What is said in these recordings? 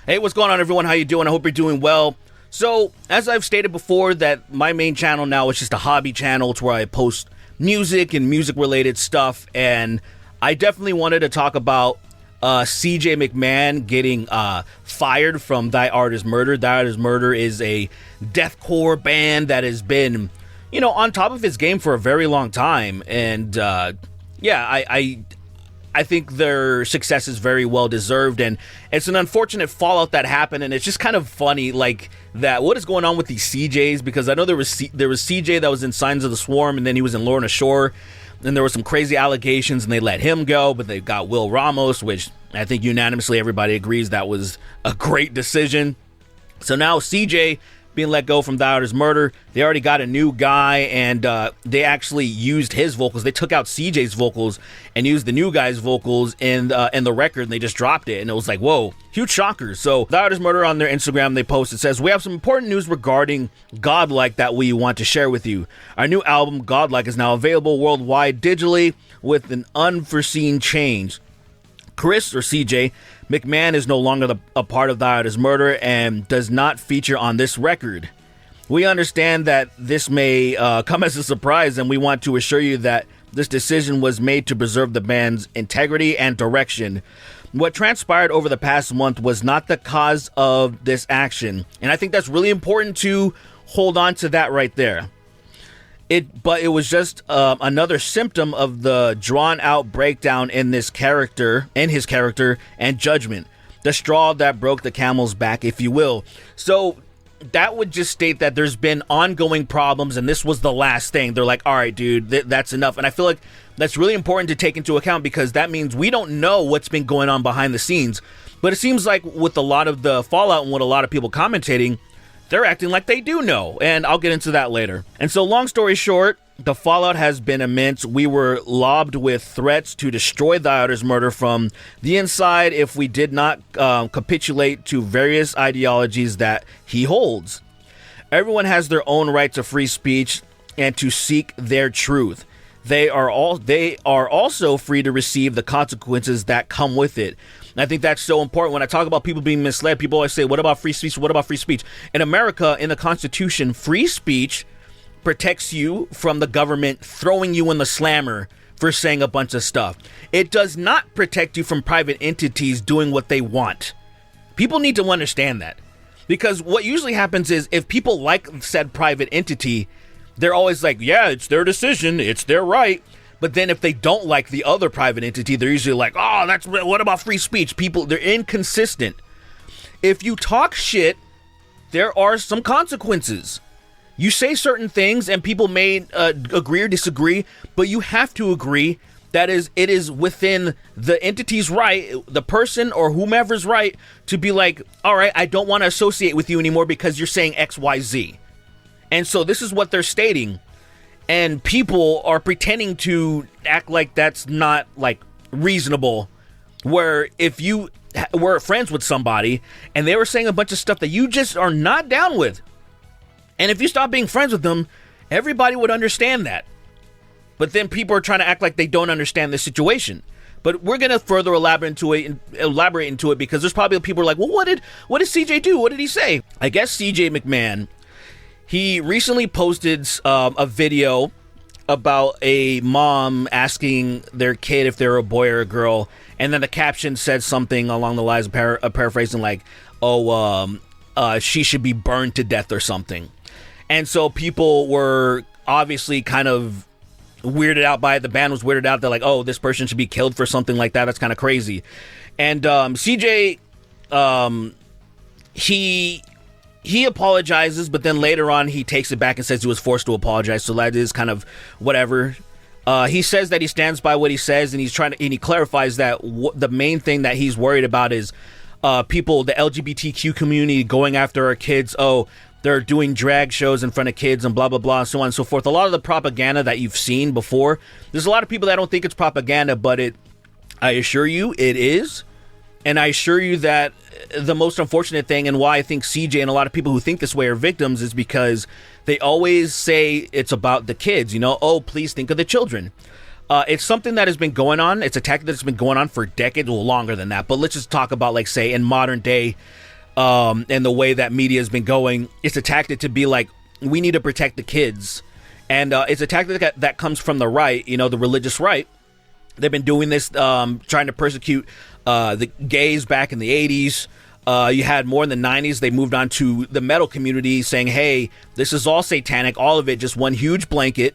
Hey, what's going on, everyone? How you doing? I hope you're doing well. So, as I've stated before, that my main channel now is just a hobby channel. It's where I post music and music-related stuff, and I definitely wanted to talk about CJ McMahon getting fired from Thy Art Is Murder. Thy Art Is Murder is a deathcore band that has been, on top of its game for a very long time, and I think their success is very well deserved, and it's an unfortunate fallout that happened, and it's just kind of funny, like, that what is going on with these CJs, because I know there was CJ that was in Signs of the Swarm, and then he was in Lorna Shore, and there were some crazy allegations, and they let him go, but they got Will Ramos, which I think unanimously everybody agrees that was a great decision. So now CJ being let go from Thy Art Is Murder. They already got a new guy, and they actually used his vocals. They took out CJ's vocals and used the new guy's vocals in the record, and they just dropped it, and it was like, whoa, huge shocker. So Thy Art Is Murder, on their Instagram, they post, it says, "We have some important news regarding Godlike that we want to share with you. Our new album, Godlike, is now available worldwide digitally with an unforeseen change. Chris, or CJ McMahon, is no longer a part of Thy Art Is Murder and does not feature on this record. We understand that this may come as a surprise, and we want to assure you that this decision was made to preserve the band's integrity and direction. What transpired over the past month was not the cause of this action." And I think that's really important to hold on to that right there. But it was just another symptom of the drawn-out breakdown in his character and judgment. The straw that broke the camel's back, if you will. So that would just state that there's been ongoing problems, and this was the last thing. They're like, all right, dude, that's enough. And I feel like that's really important to take into account, because that means we don't know what's been going on behind the scenes. But it seems like with a lot of the fallout and what a lot of people commentating, they're acting like they do know, and I'll get into that later. And so, long story short, the fallout has been immense. We were lobbed with threats to destroy Thy Art Is Murder from the inside if we did not capitulate to various ideologies that he holds. Everyone has their own right to free speech and to seek their truth. They are also free to receive the consequences that come with it. And I think that's so important. When I talk about people being misled, people always say, what about free speech? What about free speech? In America, in the Constitution, free speech protects you from the government throwing you in the slammer for saying a bunch of stuff. It does not protect you from private entities doing what they want. People need to understand that. Because what usually happens is, if people like said private entity, they're always like, yeah, it's their decision, it's their right. But then if they don't like the other private entity, they're usually like, oh, what about free speech? People, they're inconsistent. If you talk shit, there are some consequences. You say certain things, and people may agree or disagree, but you have to agree that it is within the entity's right, the person or whomever's right, to be like, all right, I don't want to associate with you anymore because you're saying X, Y, Z. And so this is what they're stating. And people are pretending to act like that's not, like, reasonable. Where if you were friends with somebody and they were saying a bunch of stuff that you just are not down with, and if you stop being friends with them, everybody would understand that. But then people are trying to act like they don't understand the situation. But we're going to further elaborate into it, because there's probably people who are like, well, what did CJ do? What did he say? I guess CJ McMahon, he recently posted a video about a mom asking their kid if they're a boy or a girl, and then the caption said something along the lines of paraphrasing like, she should be burned to death or something. And so people were obviously kind of weirded out by it. The band was weirded out. They're like, oh, this person should be killed for something like that. That's kind of crazy. And CJ, he apologizes, but then later on he takes it back and says he was forced to apologize. So that is kind of whatever. He says that he stands by what he says, and he clarifies that the main thing that he's worried about is people, the LGBTQ community, going after our kids. Oh, they're doing drag shows in front of kids and blah, blah, blah, and so on and so forth. A lot of the propaganda that you've seen before, there's a lot of people that don't think it's propaganda, but I assure you it is. And I assure you that the most unfortunate thing, and why I think CJ and a lot of people who think this way are victims, is because they always say it's about the kids, oh, please think of the children. It's something that has been going on. It's a tactic that's been going on for decades, or longer than that. But let's just talk about, like, say, in modern day and the way that media has been going, it's a tactic to be like, we need to protect the kids. And it's a tactic that comes from the right, the religious right. They've been doing this, trying to persecute the gays back in the 80s. You had more in the 90s. They moved on to the metal community saying, hey, this is all satanic, all of it, just one huge blanket.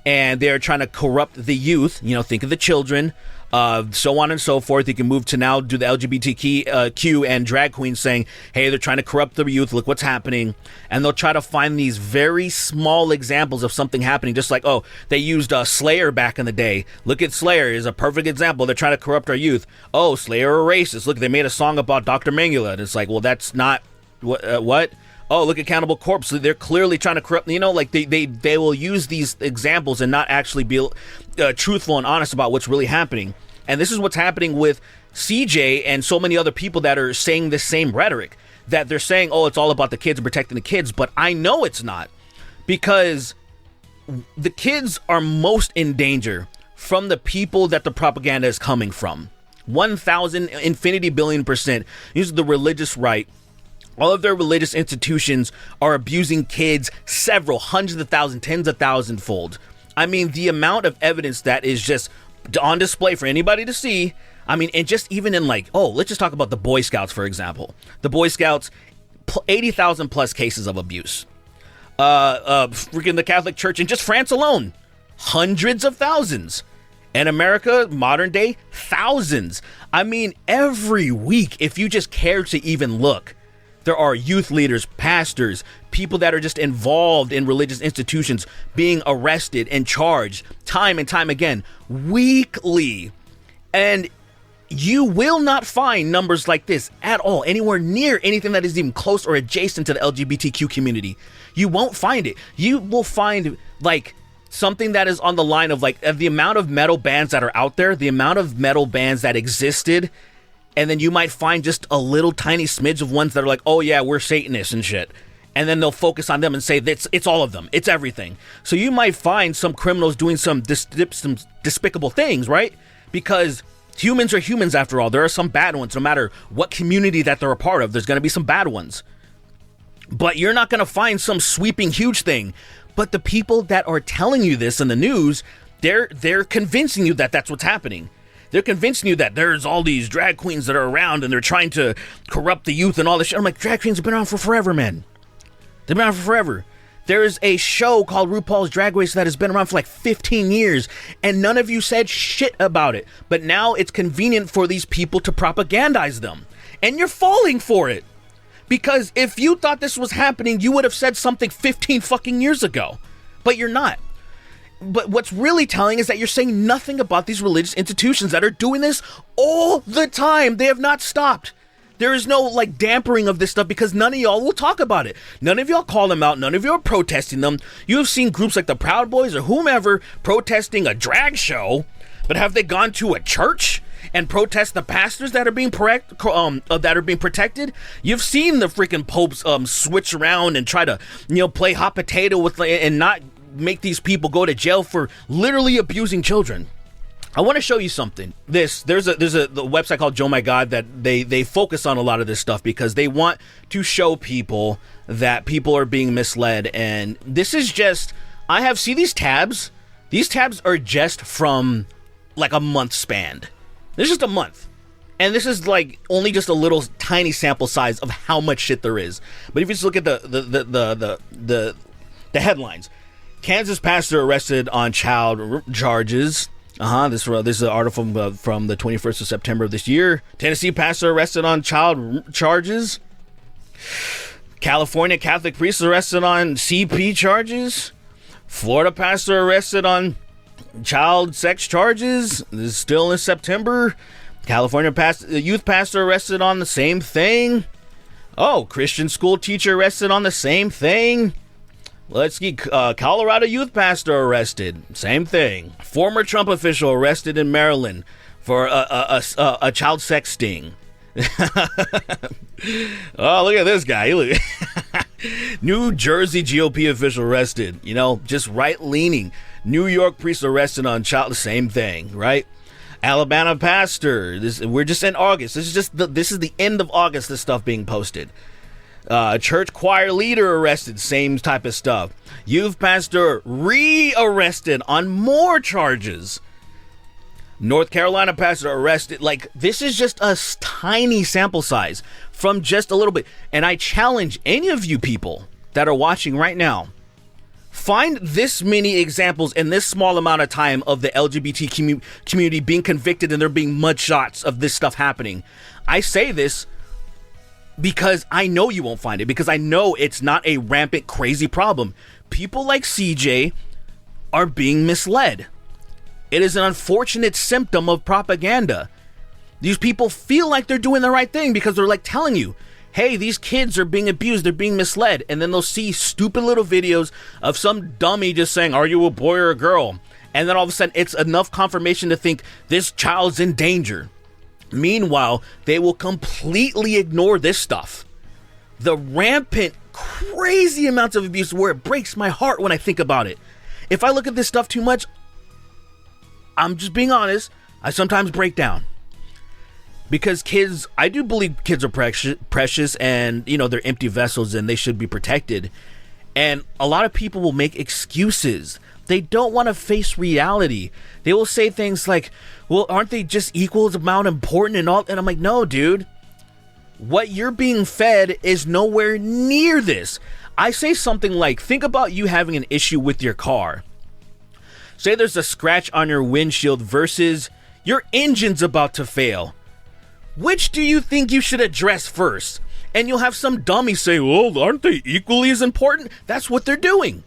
And they're trying to corrupt the youth, think of the children, so on and so forth. You can move to now do the LGBTQ and drag queens saying, hey, they're trying to corrupt the youth. Look what's happening. And they'll try to find these very small examples of something happening. Just like, they used Slayer back in the day. Look at Slayer is a perfect example. They're trying to corrupt our youth. Oh, Slayer are racist. Look, they made a song about Dr. Mengele. And it's like, well, that's not what? Oh, look at Cannibal Corpse. They're clearly trying to corrupt, they will use these examples and not actually be truthful and honest about what's really happening. And this is what's happening with CJ and so many other people that are saying the same rhetoric, that they're saying, oh, it's all about the kids and protecting the kids. But I know it's not, because the kids are most in danger from the people that the propaganda is coming from. 1,000 infinity billion%. These are the religious right. All of their religious institutions are abusing kids several hundreds of thousands, tens of thousand-fold. I mean, the amount of evidence that is just on display for anybody to see. I mean, and just even in let's just talk about the Boy Scouts, for example. The Boy Scouts, 80,000 plus cases of abuse. Freaking the Catholic Church in just France alone, hundreds of thousands. In America, modern day, thousands. I mean, every week, if you just care to even look, there are youth leaders, pastors, people that are just involved in religious institutions being arrested and charged time and time again, weekly. And you will not find numbers like this at all, anywhere near anything that is even close or adjacent to the LGBTQ community. You won't find it. You will find something that is on the line of the amount of metal bands that are out there, the amount of metal bands that existed. And then you might find just a little tiny smidge of ones that are like, oh yeah, we're Satanists and shit. And then they'll focus on them and say it's all of them. It's everything. So you might find some criminals doing some despicable things, right? Because humans are humans after all. There are some bad ones. No matter what community that they're a part of, there's going to be some bad ones. But you're not going to find some sweeping huge thing. But the people that are telling you this in the news, they're convincing you that that's what's happening. They're convincing you that there's all these drag queens that are around and they're trying to corrupt the youth and all this shit. I'm like, drag queens have been around for forever, man. They've been around for forever. There is a show called RuPaul's Drag Race that has been around for 15 years, and none of you said shit about it. But now it's convenient for these people to propagandize them. And you're falling for it. Because if you thought this was happening, you would have said something 15 fucking years ago. But you're not. But what's really telling is that you're saying nothing about these religious institutions that are doing this all the time. They have not stopped. There is no dampering of this stuff because none of y'all will talk about it. None of y'all call them out. None of y'all are protesting them. You have seen groups like the Proud Boys or whomever protesting a drag show, but have they gone to a church and protest the pastors that are being protected? You've seen the freaking popes switch around and try to play hot potato with and not make these people go to jail for literally abusing children. I want to show you something. There's a the website called Joe My God that they focus on a lot of this stuff because they want to show people that people are being misled. And this is just, see these tabs. These tabs are just from a month span. There's just a month. And this is only just a little tiny sample size of how much shit there is. But if you just look at the headlines. Kansas pastor arrested on child charges. This is an article from the 21st of September of this year. Tennessee pastor arrested on child charges. California Catholic priest arrested on CP charges. Florida pastor arrested on child sex charges. This is still in September. California youth pastor arrested on the same thing. Oh, Christian school teacher arrested on the same thing. Let's see, Colorado youth pastor arrested. Same thing. Former Trump official arrested in Maryland for a child sex sting. Oh, look at this guy. New Jersey GOP official arrested. Just right-leaning. New York priest arrested on child. Same thing, right? Alabama pastor. We're just in August. This is the end of August. This stuff being posted. Church choir leader arrested. Same type of stuff. Youth pastor re-arrested on more charges. North Carolina pastor arrested. Like, this is just a tiny sample size from just a little bit. And I challenge any of you people that are watching right now, find this many examples in this small amount of time of the LGBT community being convicted and there being mugshots of this stuff happening. I say this because I know you won't find it, because I know it's not a rampant, crazy problem. People like CJ are being misled. It is an unfortunate symptom of propaganda. These people feel like they're doing the right thing because they're like telling you, hey, these kids are being abused, they're being misled. And then they'll see stupid little videos of some dummy just saying, are you a boy or a girl? And then all of a sudden it's enough confirmation to think this child's in danger. Meanwhile, they will completely ignore this stuff. The rampant, crazy amounts of abuse where it breaks my heart when I think about it. If I look at this stuff too much, I'm just being honest, I sometimes break down. Because kids, I do believe kids are precious and, you know, they're empty vessels and they should be protected. And a lot of people will make excuses. They don't want to face reality. They will say things like, well, aren't they just equal amount important and all? And I'm like, no, dude. What you're being fed is nowhere near this. I say something like, think about you having an issue with your car. Say there's a scratch on your windshield versus your engine's about to fail. Which do you think you should address first? And you'll have some dummy say, well, aren't they equally as important? That's what they're doing.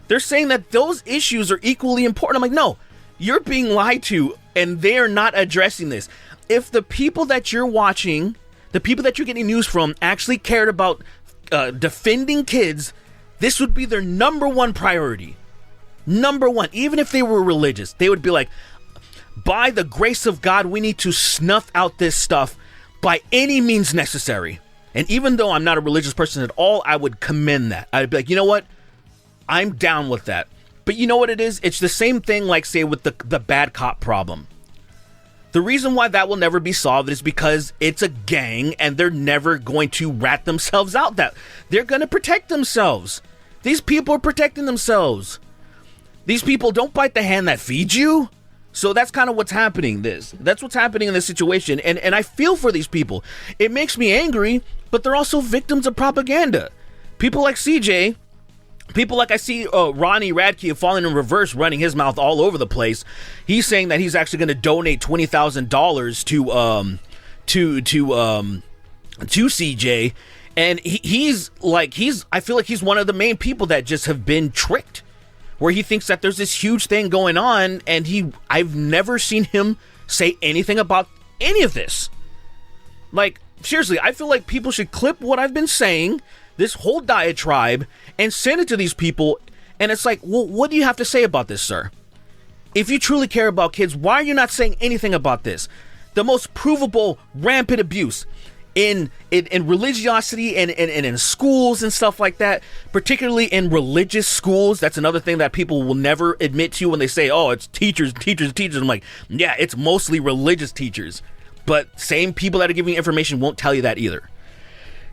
They're saying that those issues are equally important. I'm like, no, you're being lied to, and they are not addressing this. If the people that you're watching, the people that you're getting news from, actually cared about defending kids, this would be their number one priority. Number one. Even if they were religious, they would be like, by the grace of God, we need to snuff out this stuff by any means necessary. And even though I'm not a religious person at all, I would commend that. I'd be like, you know what? I'm down with that. But you know what it is? It's the same thing like, say, with the bad cop problem. The reason why that will never be solved is because it's a gang and they're never going to rat themselves out. That they're going to protect themselves. These people are protecting themselves. These people don't bite the hand that feeds you. So that's kind of what's happening. That's what's happening in this situation. And I feel for these people. It makes me angry, but they're also victims of propaganda. People like CJ, people like I see Ronnie Radke falling in reverse, running his mouth all over the place. He's saying that he's actually going to donate $20,000 to CJ. And I feel like he's one of the main people that just have been tricked, where he thinks that there's this huge thing going on, and I've never seen him say anything about any of this. Like, seriously, I feel like people should clip what I've been saying, this whole diatribe, and send it to these people, and it's like, well, what do you have to say about this, sir? If you truly care about kids, why are you not saying anything about this? The most provable rampant abuse in religiosity and in schools and stuff like that, particularly in religious schools. That's another thing that people will never admit to when they say, oh, it's teachers. I'm like, yeah, it's mostly religious teachers. But same people that are giving information won't tell you that either.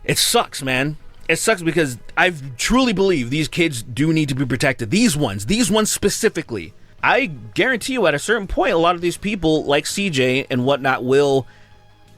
It sucks, man. It sucks because I truly believe these kids do need to be protected. These ones specifically. I guarantee you at a certain point, a lot of these people like CJ and whatnot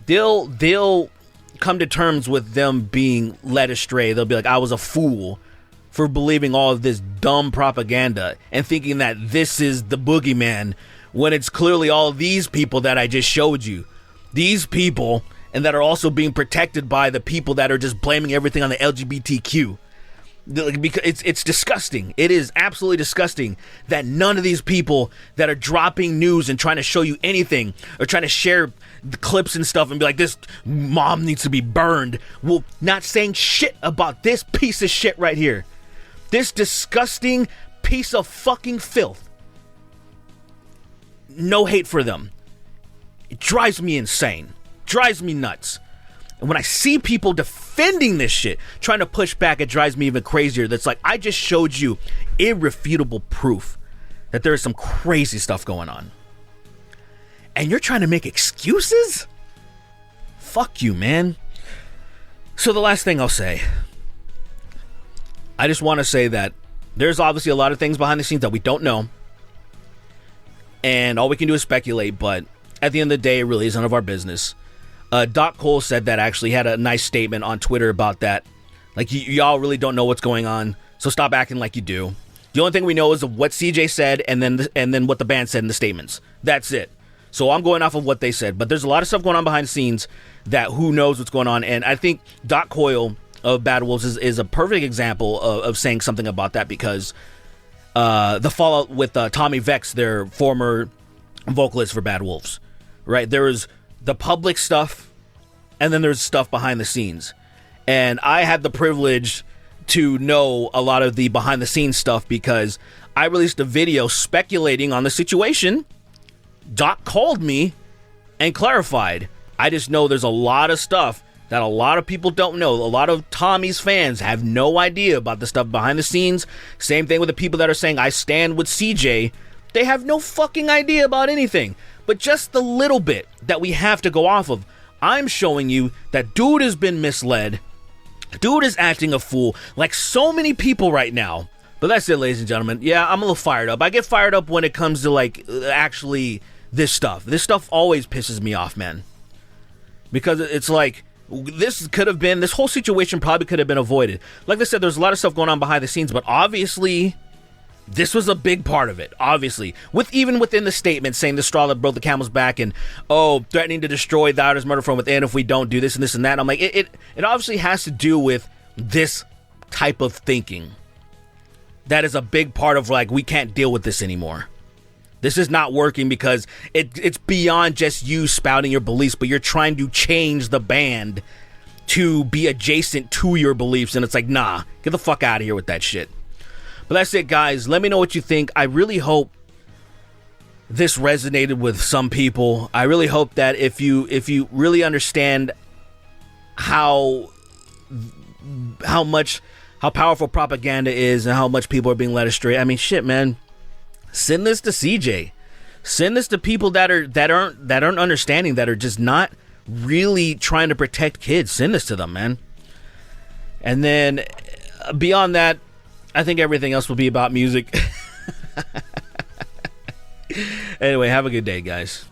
they'll come to terms with them being led astray. They'll be like, I was a fool for believing all of this dumb propaganda and thinking that this is the boogeyman, when it's clearly all of these people that I just showed you. These people, and that are also being protected by the people that are just blaming everything on the LGBTQ. Because it's disgusting. It is absolutely disgusting that none of these people that are dropping news and trying to show you anything, or trying to share the clips and stuff and be like, this mom needs to be burned, well, not saying shit about this piece of shit right here. This disgusting piece of fucking filth. No hate for them. It drives me insane. Drives me nuts. And when I see people defending this shit, trying to push back, it drives me even crazier. That's like, I just showed you irrefutable proof that there is some crazy stuff going on. and you're trying to make excuses? Fuck you, man. So the last thing I'll say, I just want to say that there's obviously a lot of things behind the scenes that we don't know, and all we can do is speculate, but at the end of the day, it really is none of our business. Doc Cole said that, actually had a nice statement on Twitter about that. Like, y'all really don't know what's going on, so stop acting like you do. The only thing we know is of what CJ said and then what the band said in the statements. That's it. So I'm going off of what they said, but there's a lot of stuff going on behind the scenes that who knows what's going on, and I think Doc Coyle of Bad Wolves is a perfect example of saying something about that, because the fallout with Tommy Vex, their former vocalist for Bad Wolves, right? There was the public stuff, and then there's stuff behind the scenes. And I had the privilege to know a lot of the behind the scenes stuff because I released a video speculating on the situation. Doc called me and clarified. I just know there's a lot of stuff that a lot of people don't know. A lot of Tommy's fans have no idea about the stuff behind the scenes. Same thing with the people that are saying I stand with CJ. They have no fucking idea about anything. But just the little bit that we have to go off of, I'm showing you that dude has been misled. Dude is acting a fool like so many people right now. But that's it, ladies and gentlemen. Yeah, I'm a little fired up. I get fired up when it comes to, like, actually this stuff. This stuff always pisses me off, man. Because it's like, this whole situation probably could have been avoided. Like I said, there's a lot of stuff going on behind the scenes, but obviously this was a big part of it, obviously. Even within the statement saying the straw that broke the camel's back and, threatening to destroy the Artist Murder from within if we don't do this and this and that. I'm like, it obviously has to do with this type of thinking. That is a big part of, like, we can't deal with this anymore. This is not working because it's beyond just you spouting your beliefs, but you're trying to change the band to be adjacent to your beliefs. And it's like, nah, get the fuck out of here with that shit. But that's it, guys. Let me know what you think. I really hope this resonated with some people. I really hope that if you really understand how powerful propaganda is and how much people are being led astray. I mean, shit, man. Send this to CJ. Send this to people that aren't understanding, that are just not really trying to protect kids. Send this to them, man. And then beyond that, I think everything else will be about music. Anyway, have a good day, guys.